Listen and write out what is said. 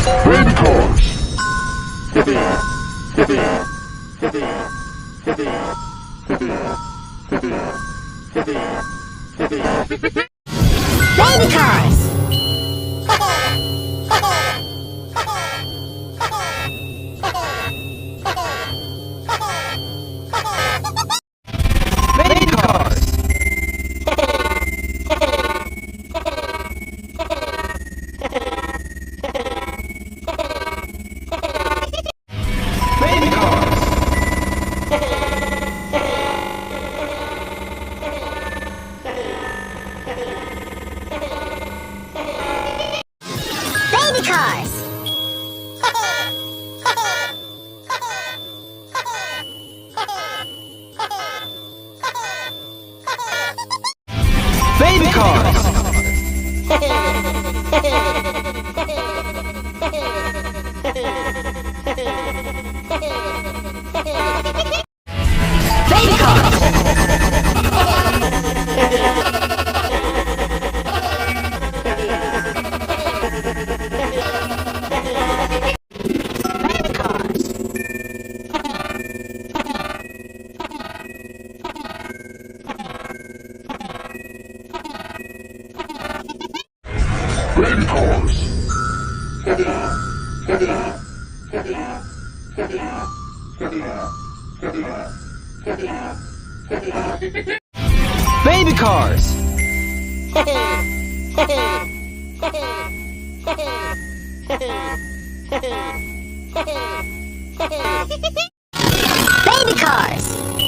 Baby cars. Baby cars! Baby cars. Baby cars. Baby cars! Baby cars. Baby cars! Baby cars! Baby cars. Baby cars. Baby cars!